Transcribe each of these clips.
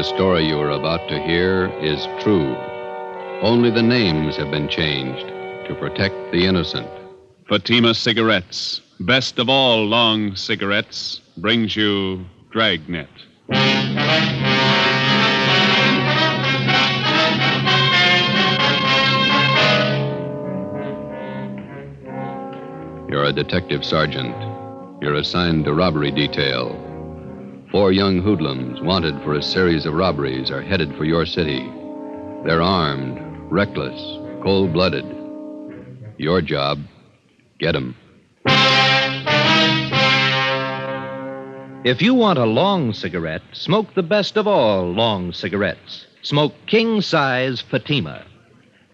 story you are about to hear is true. Only the names have been changed to protect the innocent. Fatima Cigarettes, best of all long cigarettes, brings you Dragnet. You're a detective sergeant. You're assigned to robbery detail. 4 young hoodlums wanted for a series of robberies are headed for your city. They're armed, reckless, cold-blooded. Your job, get 'em. If you want a long cigarette, smoke the best of all long cigarettes. Smoke king-size Fatima.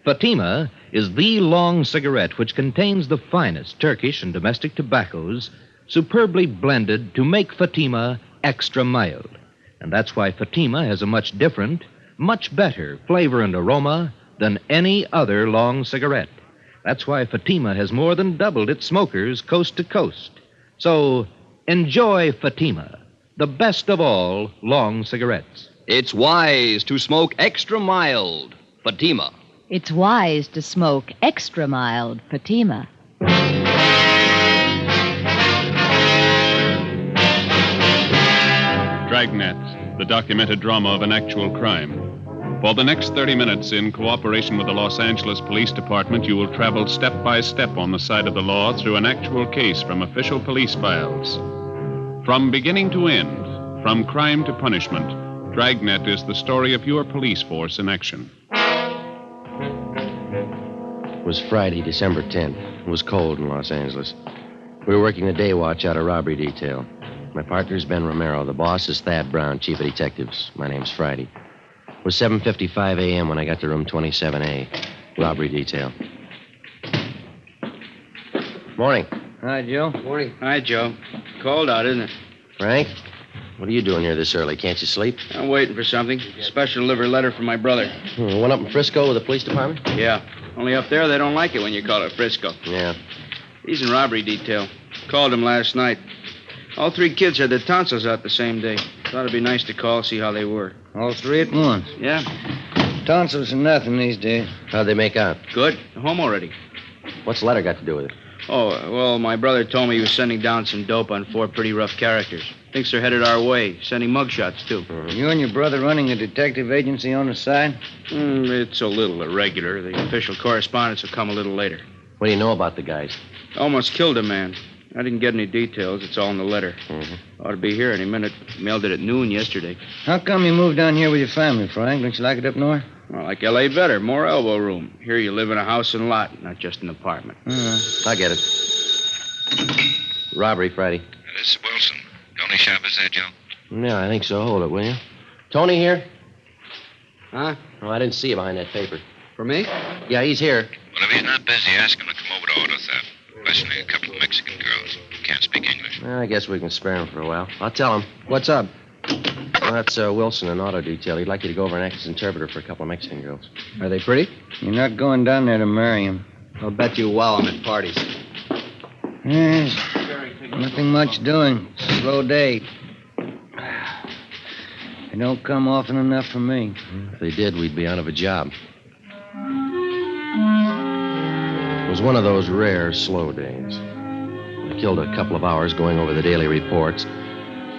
Fatima is the long cigarette which contains the finest Turkish and domestic tobaccos superbly blended to make Fatima extra mild. And that's why Fatima has a much different, much better flavor and aroma than any other long cigarette. That's why Fatima has more than doubled its smokers coast to coast. So enjoy Fatima, the best of all long cigarettes. It's wise to smoke extra mild Fatima. It's wise to smoke extra mild Fatima. Dragnet, the documented drama of an actual crime. For the next 30 minutes, in cooperation with the Los Angeles Police Department, you will travel step by step on the side of the law through an actual case from official police files. From beginning to end, from crime to punishment, Dragnet is the story of your police force in action. It was Friday, December 10th. It was cold in Los Angeles. We were working the day watch out of robbery detail. My partner's Ben Romero. The boss is Thad Brown, chief of detectives. My name's Friday. It was 7:55 a.m. when I got to room 27A, robbery detail. Morning. Hi, Joe. Morning. Hi, Joe. Cold out, isn't it? Frank, what are you doing here this early? Can't you sleep? I'm waiting for something. Special delivery letter from my brother. One up in Frisco with the police department? Yeah. Only up there they don't like it when you call it Frisco. Yeah. He's in robbery detail. Called him last night. All 3 kids had their tonsils out the same day. Thought it'd be nice to call, see how they were. All 3 at once. Yeah. Tonsils are nothing these days. How'd they make out? Good. Home already. What's the letter got to do with it? Oh, well, my brother told me he was sending down some dope on 4 pretty rough characters. Thinks they're headed our way. Sending mugshots, too. You and your brother running a detective agency on the side? It's a little irregular. The official correspondence will come a little later. What do you know about the guys? Almost killed a man. I didn't get any details. It's all in the letter. Ought to be here any minute. Mailed it at noon yesterday. How come you moved down here with your family, Frank? Don't you like it up north? Well, like L.A. better. More elbow room. Here you live in a house and lot, not just an apartment. I get it. Robbery, Friday. This is Wilson. Tony Shop is there, Joe? Yeah, I think so. Hold it, will you? Tony here? Huh? Oh, I didn't see you behind that paper. For me? Yeah, he's here. Well, if he's not busy, ask him to come over to auto theft. Especially a couple of Mexican girls. Can't speak English. Well, I guess we can spare him for a while. I'll tell him. What's up? Well, that's Wilson in auto detail. He'd like you to go over and act as interpreter for a couple of Mexican girls. Are they pretty? You're not going down there to marry him. I'll bet you wow I'm at parties. Yes. Nothing much doing. Slow day. They don't come often enough for me. If they did, we'd be out of a job. It was one of those rare, slow days. I killed a couple of hours going over the daily reports,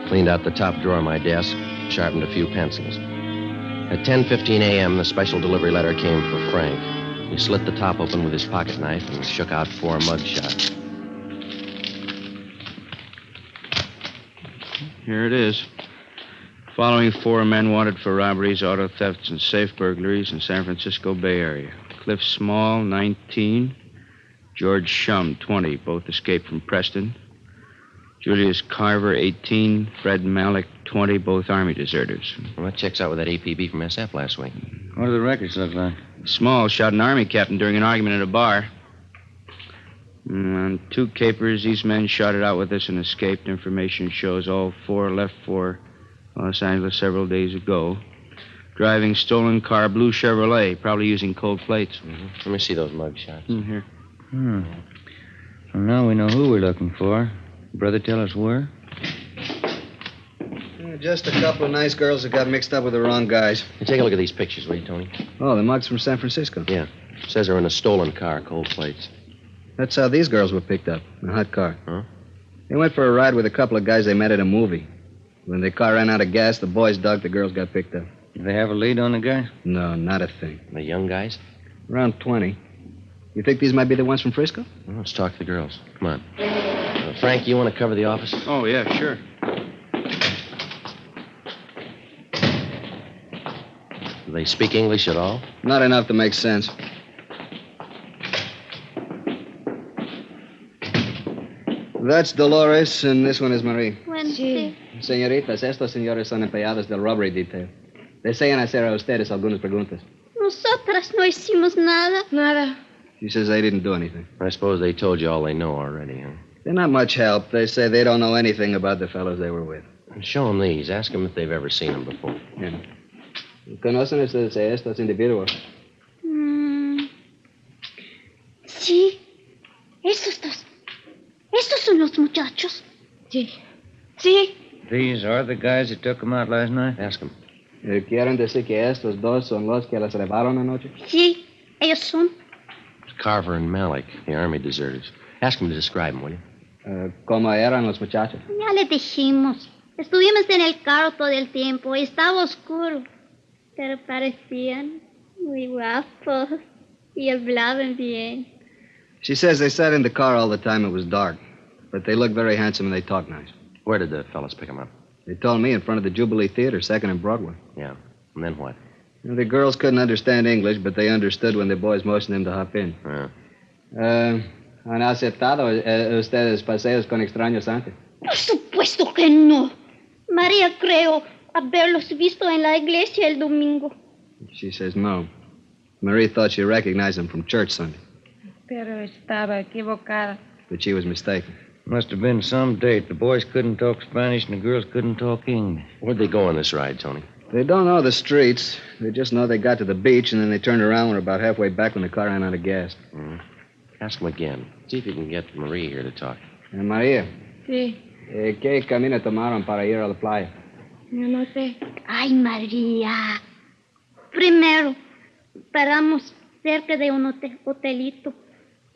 cleaned out the top drawer of my desk, sharpened a few pencils. At 10:15 a.m., the special delivery letter came for Frank. He slit the top open with his pocket knife and shook out 4 mugshots. Here it is. Following 4 men wanted for robberies, auto thefts, and safe burglaries in San Francisco Bay Area. Cliff Small, 19. George Shum, 20. Both escaped from Preston. Julius Carver, 18. Fred Malik, 20. Both Army deserters. Well, that checks out with that APB from SF last week. What do the records look like? Small shot an Army captain during an argument at a bar. On 2 capers, these men shot it out with us and escaped. Information shows all 4 left for Los Angeles several days ago. Driving stolen car, blue Chevrolet, probably using cold plates. Let me see those mugshots. Here. Well, now we know who we're looking for. Brother tell us where? Just a couple of nice girls that got mixed up with the wrong guys. Hey, take a look at these pictures, will you, Tony? Oh, the mugs from San Francisco. Yeah. Says they're in a stolen car, cold plates. That's how these girls were picked up, in a hot car. Huh? They went for a ride with a couple of guys they met at a movie. When the car ran out of gas, the boys dug, the girls got picked up. Did they have a lead on the guy? No, not a thing. The young guys? Around 20. You think these might be the ones from Frisco? Well, let's talk to the girls. Come on. Frank, you want to cover the office? Oh, yeah, sure. Do they speak English at all? Not enough to make sense. That's Dolores, and this one is Marie. Sí. Señoritas, estos señores son empleados del robbery detail. Desean hacer a ustedes algunas preguntas. Nosotras no hicimos nada. Nada. She says they didn't do anything. I suppose they told you all they know already, huh? They're not much help. They say they don't know anything about the fellows they were with. Show them these. Ask them if they've ever seen them before. Yeah. ¿Conocen ustedes a estos individuos? Sí. Esos dos. Estos son los muchachos. Sí. Sí. These are the guys that took them out last night? Ask them. ¿Quieren decir que estos dos son los que las llevaron anoche? Sí. Ellos son. Carver and Malik, the army deserters. Ask them to describe them, will you? ¿Cómo eran los muchachos? Ya les dijimos. Estuvimos en el carro todo el tiempo. Estaba oscuro. Pero parecían muy guapos. Y hablaban bien. She says they sat in the car all the time. It was dark. But they looked very handsome and they talked nice. Where did the fellas pick them up? They told me in front of the Jubilee Theater, 2nd and Broadway. Yeah. And then what? The girls couldn't understand English, but they understood when the boys motioned them to hop in. ¿Han aceptado ustedes paseos con extraños antes? Por supuesto que no. María creo haberlos visto en la iglesia el domingo. She says no. Marie thought she recognized them from church Sunday. Pero estaba equivocada. But she was mistaken. Must have been some date. The boys couldn't talk Spanish and the girls couldn't talk English. Where'd they go on this ride, Tony? They don't know the streets. They just know they got to the beach, and then they turned around and were about halfway back when the car ran out of gas. Ask them again. See if you can get Marie here to talk. María. Sí. ¿Qué camino tomaron para ir a la playa? Yo no sé. Ay, María. Primero, paramos cerca de un hotelito.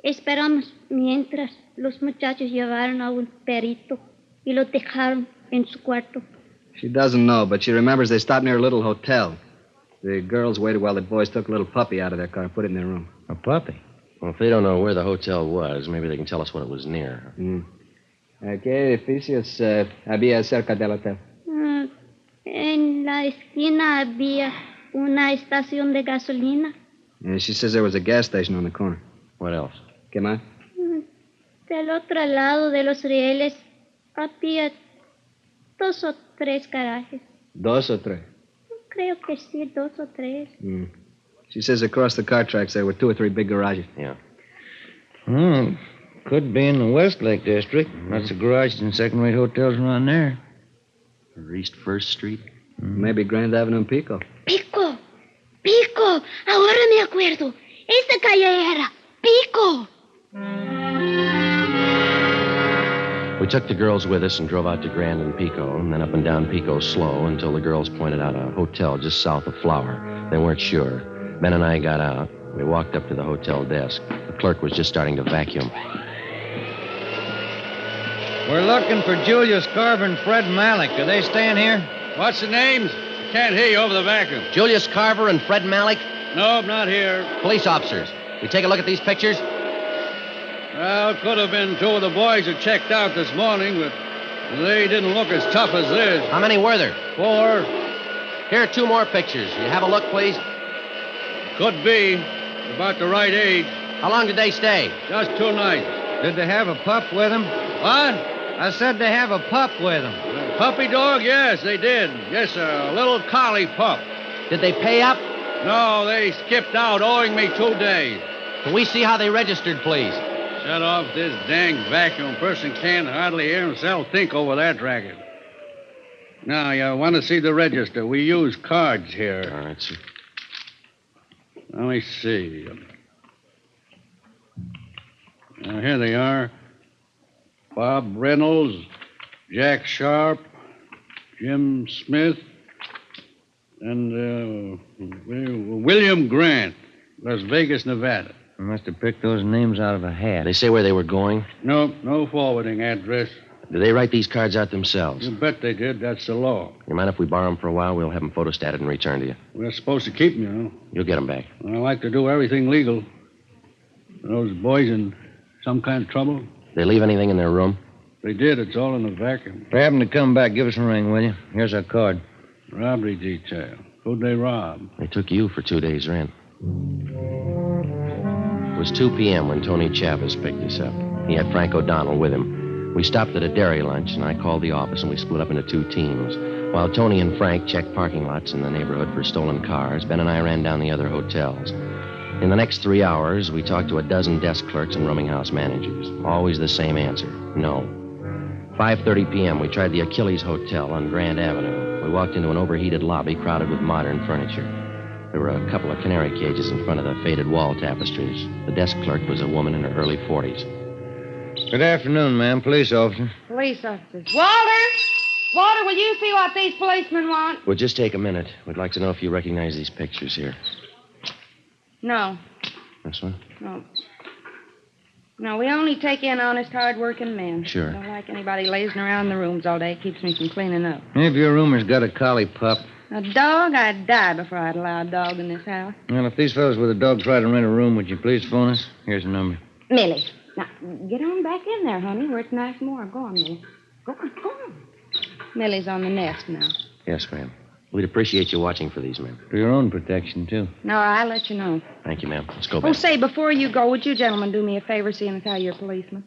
Esperamos mientras los muchachos llevaron a un perito y lo dejaron en su cuarto. She doesn't know, but she remembers they stopped near a little hotel. The girls waited while the boys took a little puppy out of their car and put it in their room. A puppy? Well, if they don't know where the hotel was, maybe they can tell us what it was near. ¿Qué edificios había cerca del hotel? En la esquina había una estación de gasolina. She says there was a gas station on the corner. What else? ¿Qué más? Del otro lado de los rieles había 2 o 3 garajes. 2 o 3? Creo que sí, 2 o 3. She says across the car tracks there were 2 or 3 big garages. Yeah. Could be in the Westlake district. Lots of garages and second-rate hotels around there. Or East 1st Street? Maybe Grand Avenue and Pico. Pico. Ahora me acuerdo. Esa calle era Pico. We took the girls with us and drove out to Grand and Pico, and then up and down Pico slow until the girls pointed out a hotel just south of Flower. They weren't sure. Ben and I got out. We walked up to the hotel desk. The clerk was just starting to vacuum. We're looking for Julius Carver and Fred Malik. Are they staying here? What's the names? Can't hear you over the vacuum. Julius Carver and Fred Malik? Nope, not here. Police officers. We take a look at these pictures? Well, could have been 2 of the boys that checked out this morning, but they didn't look as tough as this. How many were there? 4. Here are 2 more pictures. You have a look, please? Could be. About the right age. How long did they stay? Just 2 nights. Did they have a pup with them? What? I said they have a pup with them. Puppy dog? Yes, they did. Yes, sir. A little collie pup. Did they pay up? No, they skipped out, owing me 2 days. Can we see how they registered, please? Shut off this dang vacuum. Person can't hardly hear himself think over that racket. Now, you want to see the register. We use cards here. All right, sir. Let me see. Now, here they are. Bob Reynolds, Jack Sharp, Jim Smith, and William Grant, Las Vegas, Nevada. I must have picked those names out of a hat. They say where they were going? No forwarding address. Do they write these cards out themselves? You bet they did. That's the law. You mind if we borrow them for a while? We'll have them photostated and return to you. We're supposed to keep them, you know. You'll get them back. I like to do everything legal. Are those boys in some kind of trouble? They leave anything in their room? They did. It's all in a vacuum. If they happen to come back, give us a ring, will you? Here's our card. Robbery detail. Who'd they rob? They took you for 2 days' rent. It was 2 p.m. when Tony Chavez picked us up. He had Frank O'Donnell with him. We stopped at a dairy lunch, and I called the office, and we split up into 2 teams. While Tony and Frank checked parking lots in the neighborhood for stolen cars, Ben and I ran down the other hotels. In the next 3 hours, we talked to a dozen desk clerks and rooming house managers. Always the same answer, no. 5:30 p.m., we tried the Achilles Hotel on Grand Avenue. We walked into an overheated lobby crowded with modern furniture. There were a couple of canary cages in front of the faded wall tapestries. The desk clerk was a woman in her early 40s. Good afternoon, ma'am. Police officer. Police officers. Walter! Walter, will you see what these policemen want? We'll just take a minute. We'd like to know if you recognize these pictures here. No. This one? No. No, we only take in honest, hard-working men. Sure. Don't like anybody lazing around in the rooms all day. It keeps me from cleaning up. If your room's got a collie pup. A dog? I'd die before I'd allow a dog in this house. Well, if these fellows with a dog try to rent a room, would you please phone us? Here's the number. Millie. Now, get on back in there, honey, where it's nice and warm. Go on, Millie. Go on. Millie's on the nest now. Yes, ma'am. We'd appreciate you watching for these men. For your own protection, too. No, I'll let you know. Thank you, ma'am. Let's go Oh, back. say, before you go, would you gentlemen do me a favor, seeing as how you're policemen?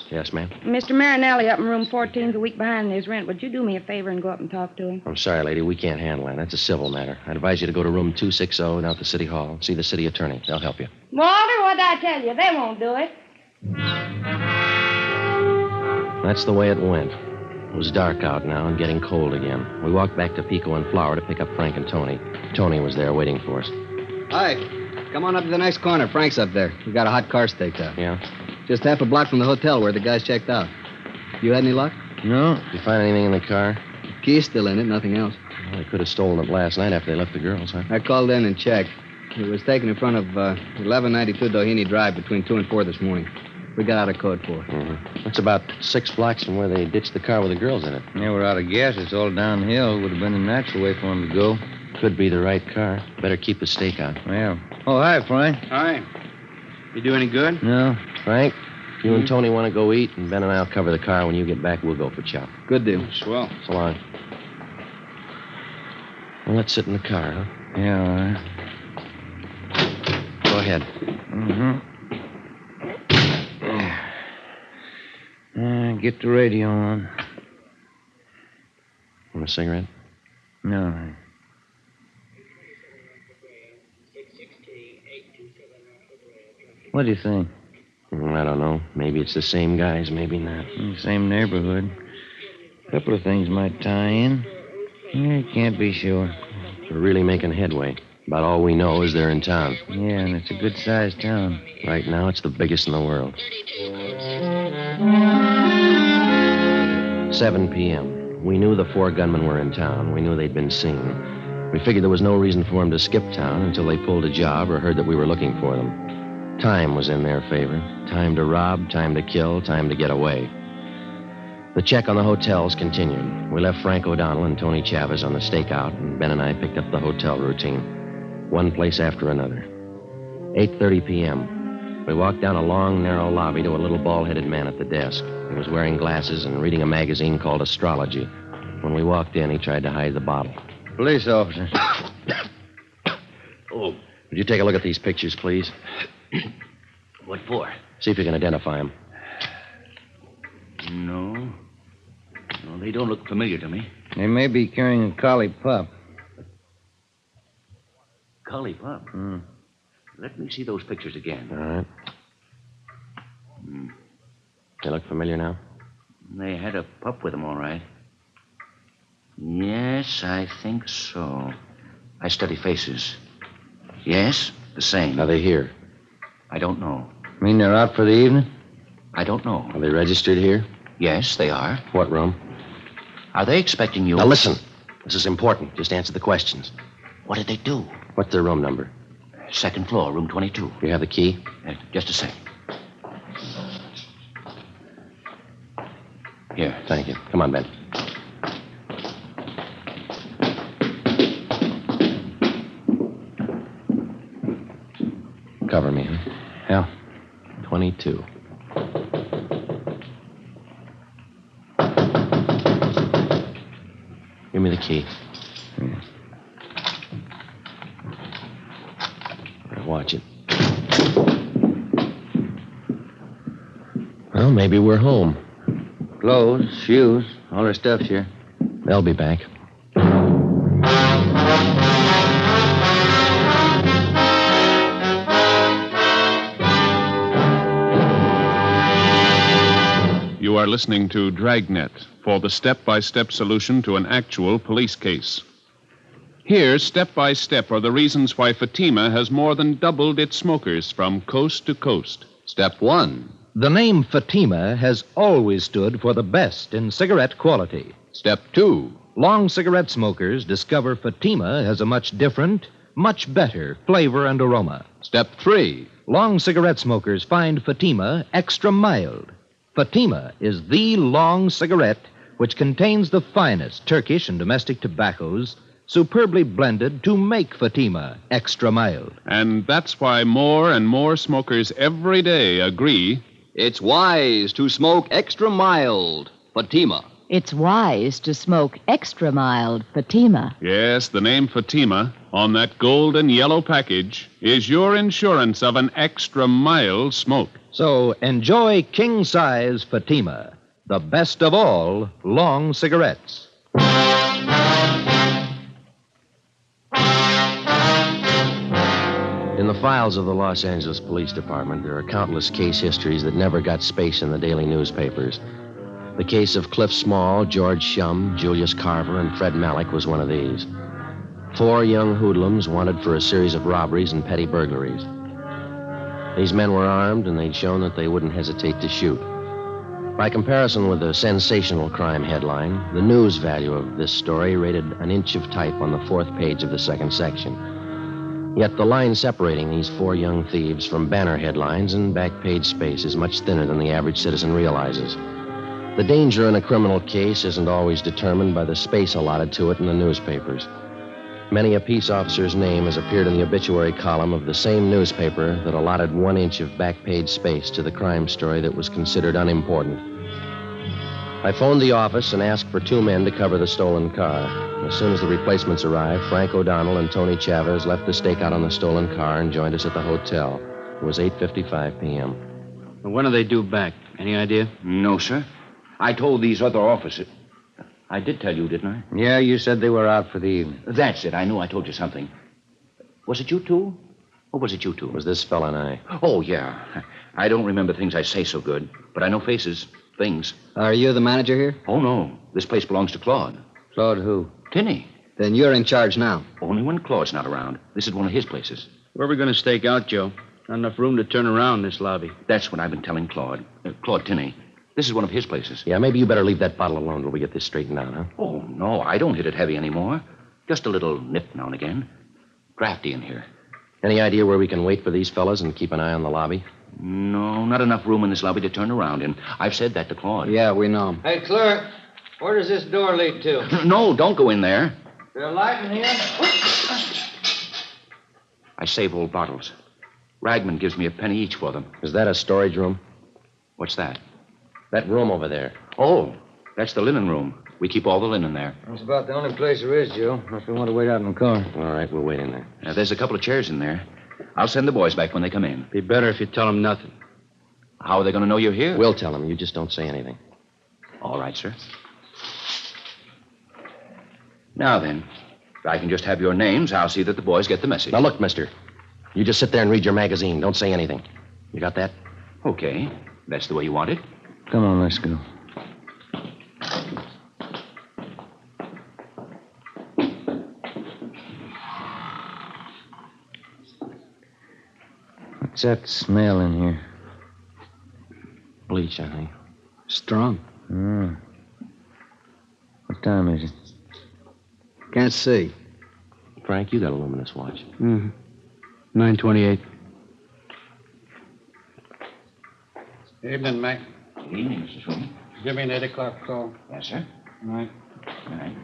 Yes, ma'am. Mr. Marinelli up in room 14's a week behind in his rent. Would you do me a favor and go up and talk to him? I'm sorry, lady. We can't handle that. That's a civil matter. I advise you to go to room 260 down at the city hall. See the city attorney. They'll help you. Walter, what'd I tell you? They won't do it. That's the way it went. It was dark out now and getting cold again. We walked back to Pico and Flower to pick up Frank and Tony. Tony was there waiting for us. Hi. Come on up to the next corner. Frank's up there. We got a hot car staked out. Yeah? Just half a block from the hotel where the guys checked out. You had any luck? No. Did you find anything in the car? Key's still in it, nothing else. Well, they could have stolen it last night after they left the girls, huh? I called in and checked. It was taken in front of 1192 Doheny Drive between 2 and 4 this morning. We got out a code for it. Mm-hmm. That's about 6 blocks from where they ditched the car with the girls in it. They were out of gas. It's all downhill. Would have been a natural way for them to go. Could be the right car. Better keep the stakeout. Well. Oh, hi, Frank. Hi. You do any good? No. Frank, you and Tony want to go eat, and Ben and I'll cover the car. When you get back, we'll go for chow. Good deal. Swell. So long. Well, let's sit in the car, huh? Yeah, all right. Go ahead. Mm-hmm. Get the radio on. Want a cigarette? No. What do you think? I don't know. Maybe it's the same guys, maybe not. Same neighborhood. A couple of things might tie in. You can't be sure. We're really making headway. About all we know is they're in town. Yeah, and it's a good-sized town. Right now, it's the biggest in the world. 7 p.m. We knew the 4 gunmen were in town. We knew they'd been seen. We figured there was no reason for them to skip town until they pulled a job or heard that we were looking for them. Time was in their favor. Time to rob, time to kill, time to get away. The check on the hotels continued. We left Frank O'Donnell and Tony Chavez on the stakeout, and Ben and I picked up the hotel routine. One place after another. 8:30 p.m. We walked down a long, narrow lobby to a little bald-headed man at the desk. He was wearing glasses and reading a magazine called Astrology. When we walked in, he tried to hide the bottle. Police officer. Oh. Would you take a look at these pictures, please? What for? See if you can identify them. No, they don't look familiar to me. They may be carrying a collie pup. Collie pup? Let me see those pictures again. All right. They look familiar now? They had a pup with them, all right. Yes, I think so. I study faces. Yes, the same. Are they here? I don't know. Mean they're out for the evening? I don't know. Are they registered here? Yes, they are. What room? Are they expecting you? Now, listen. This is important. Just answer the questions. What did they do? What's their room number? Second floor, room 22. You have the key? Just a sec. Here. Thank you. Come on, Ben. Cover me, huh? Yeah. 22. Give me the key. Watch it. Well, maybe we're home. Clothes, shoes, all her stuff's here. They'll be back. You are listening to Dragnet for the step-by-step solution to an actual police case. Here, step by step, are the reasons why Fatima has more than doubled its smokers from coast to coast. Step 1. The name Fatima has always stood for the best in cigarette quality. Step 2. Long cigarette smokers discover Fatima has a much different, much better flavor and aroma. Step 3. Long cigarette smokers find Fatima extra mild. Fatima is the long cigarette which contains the finest Turkish and domestic tobaccos superbly blended to make Fatima extra mild. And that's why more and more smokers every day agree it's wise to smoke extra mild Fatima. It's wise to smoke extra mild Fatima. Yes, the name Fatima on that gold and yellow package is your insurance of an extra mild smoke. So enjoy king-size Fatima, the best of all long cigarettes. In the files of the Los Angeles Police Department, there are countless case histories that never got space in the daily newspapers. The case of Cliff Small, George Shum, Julius Carver, and Fred Malik was one of these. 4 young hoodlums wanted for a series of robberies and petty burglaries. These men were armed, and they'd shown that they wouldn't hesitate to shoot. By comparison with the sensational crime headline, the news value of this story rated an inch of type on the 4th page of the 2nd section. Yet the line separating these 4 young thieves from banner headlines and back-page space is much thinner than the average citizen realizes. The danger in a criminal case isn't always determined by the space allotted to it in the newspapers. Many a peace officer's name has appeared in the obituary column of the same newspaper that allotted 1 inch of back-page space to the crime story that was considered unimportant. I phoned the office and asked for 2 men to cover the stolen car. As soon as the replacements arrived, Frank O'Donnell and Tony Chavez left the stakeout on the stolen car and joined us at the hotel. It was 8:55 p.m. When are they due back? Any idea? No, sir. I told these other officers. I did tell you, didn't I? Yeah, you said they were out for the evening. That's it. I knew I told you something. Was it you two? Or was it you two? It was this fella and I. Oh, yeah. I don't remember things I say so good, but I know faces, things. Are you the manager here? Oh, no. This place belongs to Claude. Claude who? Tinney. Then you're in charge now. Only when Claude's not around. This is one of his places. Where are we going to stake out, Joe? Not enough room to turn around in this lobby. That's what I've been telling Claude. Claude Tinney. This is one of his places. Yeah, maybe you better leave that bottle alone till we get this straightened out, huh? Oh, no. I don't hit it heavy anymore. Just a little nip now and again. Drafty in here. Any idea where we can wait for these fellas and keep an eye on the lobby? No, not enough room in this lobby to turn around in. I've said that to Claude. Yeah, we know. Hey, clerk, where does this door lead to? No, don't go in there. There a light in here? I save old bottles. Ragman gives me a penny each for them. Is that a storage room? What's that? That room over there. Oh, that's the linen room. We keep all the linen there. That's about the only place there is, Joe. Unless we want to wait out in the car. All right, we'll wait in there. There's a couple of chairs in there. I'll send the boys back when they come in. Be better if you tell them nothing. How are they going to know you're here? We'll tell them. You just don't say anything. All right, sir. Now then, if I can just have your names, I'll see that the boys get the message. Now, look, mister. You just sit there and read your magazine. Don't say anything. You got that? Okay. That's the way you want it. Come on, let's go. What's that smell in here? Bleach, I think. Strong. What What time is it? Can't see. Frank, you got a luminous watch. Mm-hmm. 9:28. Evening, Mac. Evening, Mr. Sweeney. Give me an 8 o'clock call. Yes, sir. All right. All right.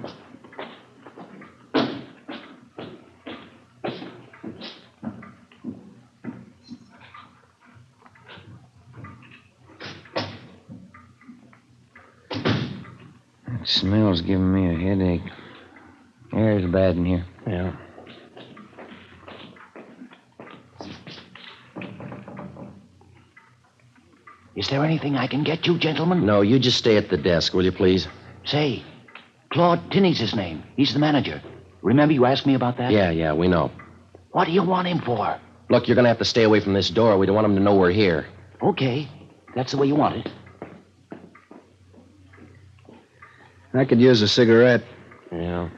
That smell's giving me a headache. Air's bad in here. Yeah. Is there anything I can get you, gentlemen? No, you just stay at the desk, will you, please? Say, Claude Tinney's his name. He's the manager. Remember you asked me about that? Yeah, we know. What do you want him for? Look, you're going to have to stay away from this door. We don't want him to know we're here. Okay. That's the way you want it. I could use a cigarette. Yeah.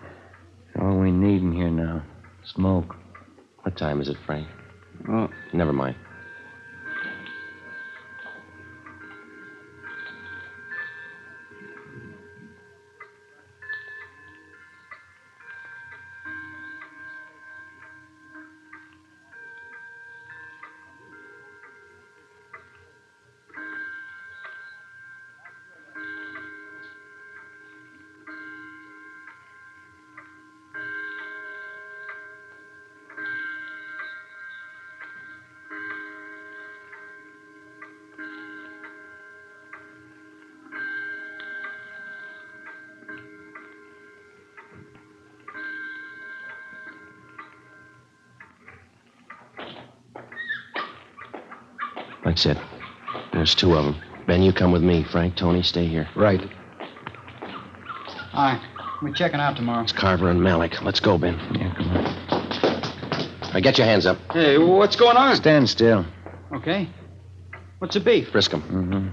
All we need in here now. Smoke. What time is it, Frank? Oh, Never mind. That's it. There's two of them. Ben, you come with me. Frank, Tony, stay here. Right. All right. We're checking out tomorrow. It's Carver and Malik. Let's go, Ben. Yeah, come on. All right, get your hands up. Hey, what's going on? Stand still. Okay. What's the beef? Frisk 'em. Mm-hmm.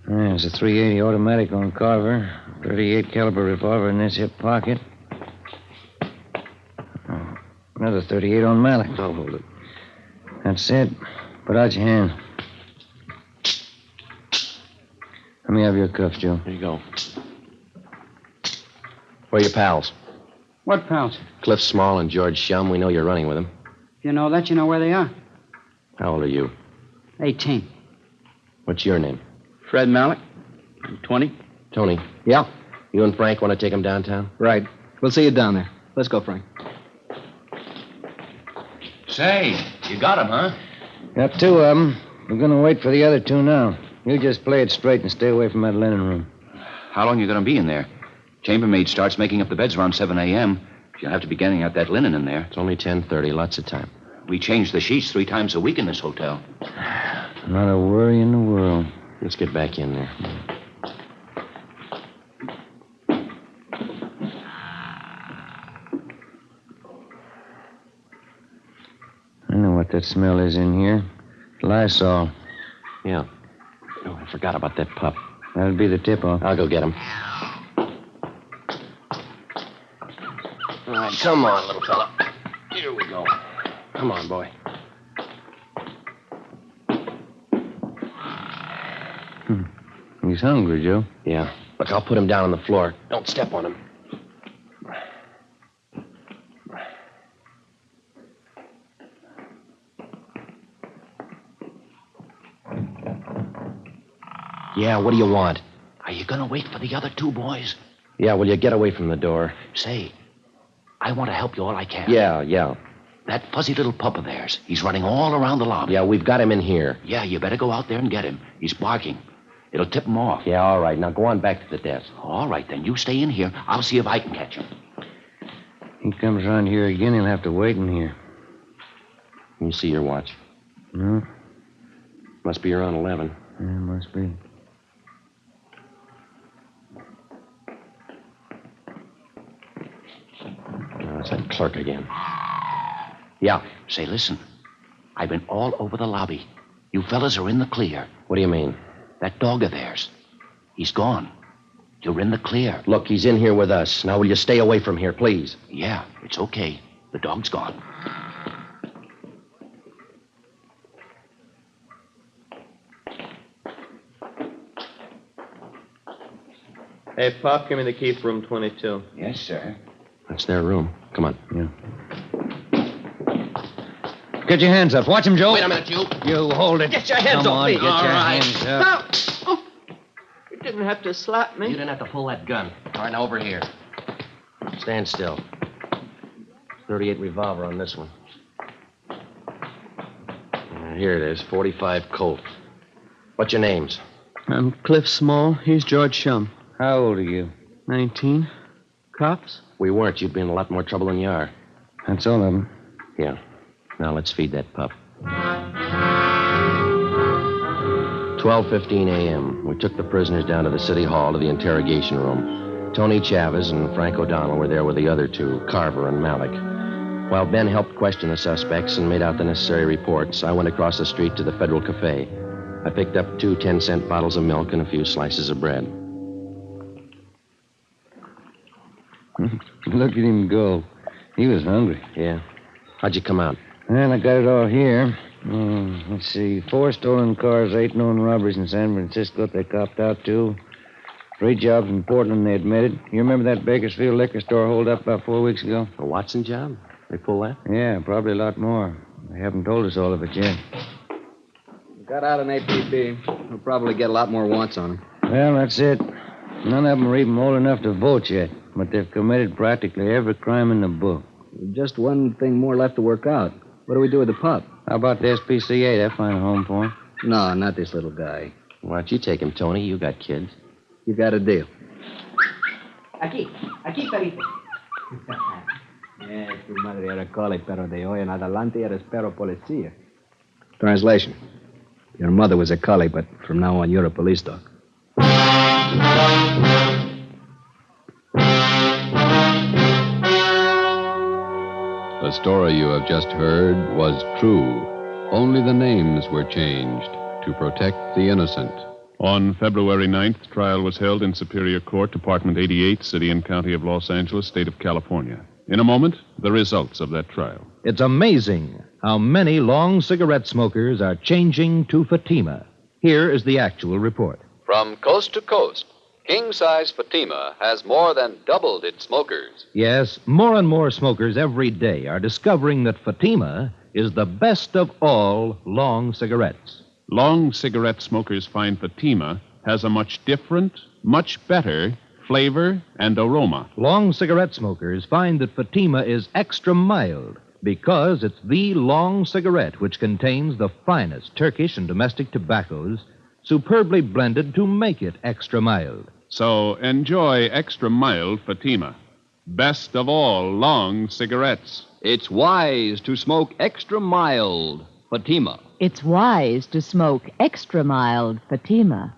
There's a .380 automatic on Carver. 38 caliber revolver in this hip pocket. Oh, another 38 on Malik. I'll hold it. That's it. Put out your hand. Let me have your cuffs, Joe. Here you go. Where are your pals? What pals? Cliff Small and George Shum. We know you're running with them. If you know that, you know where they are. How old are you? 18. What's your name? Fred Malik. 20. Tony. Yeah. You and Frank want to take them downtown? Right. We'll see you down there. Let's go, Frank. Say, you got him, huh? Got two of them. We're going to wait for the other two now. You just play it straight and stay away from that linen room. How long you going to be in there? Chambermaid starts making up the beds around 7 a.m. You'll have to be getting out that linen in there. It's only 10:30. Lots of time. We change the sheets 3 times a week in this hotel. Not a worry in the world. Let's get back in there. I know what that smell is in here. Lysol. Yeah. Oh, I forgot about that pup. That'll be the tip-off. I'll go get him. All right, come on, little fella. Here we go. Come on, boy. He's hungry, Joe. Yeah. Look, I'll put him down on the floor. Don't step on him. Yeah, what do you want? Are you going to wait for the other 2 boys? Yeah, will you get away from the door? Say, I want to help you all I can. Yeah. That fuzzy little pup of theirs, he's running all around the lobby. Yeah, we've got him in here. Yeah, you better go out there and get him. He's barking. It'll tip him off. Yeah, all right. Now go on back to the desk. All right, then. You stay in here. I'll see if I can catch him. He comes around here again, he'll have to wait in here. Can you see your watch? No? Must be around 11. Yeah, must be. Oh, it's that clerk again. Yeah. Say, listen. I've been all over the lobby. You fellas are in the clear. What do you mean? That dog of theirs. He's gone. You're in the clear. Look, he's in here with us. Now, will you stay away from here, please? Yeah, it's okay. The dog's gone. Hey, Pop, give me the key for room 22. Yes, sir. That's their room. Come on. Yeah. Get your hands up. Watch him, Joe. Wait a minute, you. You hold it. Get your hands Come off on, me. get your All right. hands up. No. Oh, you didn't have to slap me. You didn't have to pull that gun. All right, now over here. Stand still. 38 revolver on this one. Here it is, 45 Colt. What's your names? I'm Cliff Small. He's George Shum. How old are you? 19. Cops? We weren't. You'd be in a lot more trouble than you are. That's all of them. Yeah. Now let's feed that pup. 12:15 a.m. We took the prisoners down to the city hall to the interrogation room. Tony Chavez and Frank O'Donnell were there with the other two, Carver and Malik. While Ben helped question the suspects and made out the necessary reports, I went across the street to the Federal Cafe. I picked up 2 10-cent bottles of milk and a few slices of bread. Look at him go. He was hungry. Yeah. How'd you come out? Well, I got it all here. Let's see. 4 stolen cars, 8 known robberies in San Francisco they copped out to. 3 jobs in Portland they admitted. You remember that Bakersfield liquor store holdup about 4 weeks ago? A Watson job? They pull that? Yeah, probably a lot more. They haven't told us all of it yet. Got out an APB. We'll probably get a lot more wants on them. Well, that's it. None of them are even old enough to vote yet, but they've committed practically every crime in the book. Just one thing more left to work out. What do we do with the pup? How about the SPCA? They'll find a home for him. No, not this little guy. Why don't you take him, Tony? You got kids. You got a deal. Aquí, perito. Tu madre era collie, pero de hoy en adelante eres perro policía. Translation. Your mother was a collie, but from now on you're a police dog. The story you have just heard was true. Only the names were changed to protect the innocent. On February 9th, trial was held in Superior Court, Department 88, City and County of Los Angeles, State of California. In a moment, the results of that trial. It's amazing how many long cigarette smokers are changing to Fatima. Here is the actual report. From coast to coast, king-size Fatima has more than doubled its smokers. Yes, more and more smokers every day are discovering that Fatima is the best of all long cigarettes. Long cigarette smokers find Fatima has a much different, much better flavor and aroma. Long cigarette smokers find that Fatima is extra mild because it's the long cigarette which contains the finest Turkish and domestic tobaccos superbly blended to make it extra mild. So enjoy extra mild Fatima. Best of all long cigarettes. It's wise to smoke extra mild Fatima. It's wise to smoke extra mild Fatima.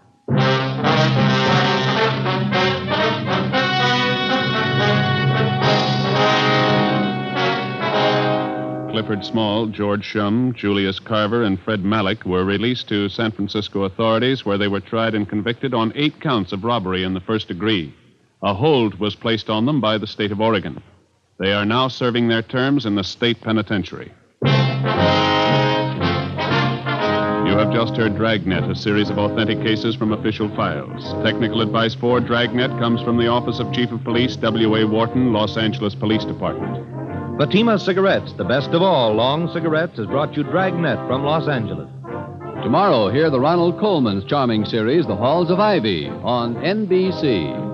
Clifford Small, George Shum, Julius Carver, and Fred Malik were released to San Francisco authorities where they were tried and convicted on 8 counts of robbery in the first degree. A hold was placed on them by the state of Oregon. They are now serving their terms in the state penitentiary. You have just heard Dragnet, a series of authentic cases from official files. Technical advice for Dragnet comes from the Office of Chief of Police, W.A. Wharton, Los Angeles Police Department. Fatima Cigarettes, the best of all long cigarettes, has brought you Dragnet from Los Angeles. Tomorrow, hear the Ronald Coleman's charming series, The Halls of Ivy, on NBC.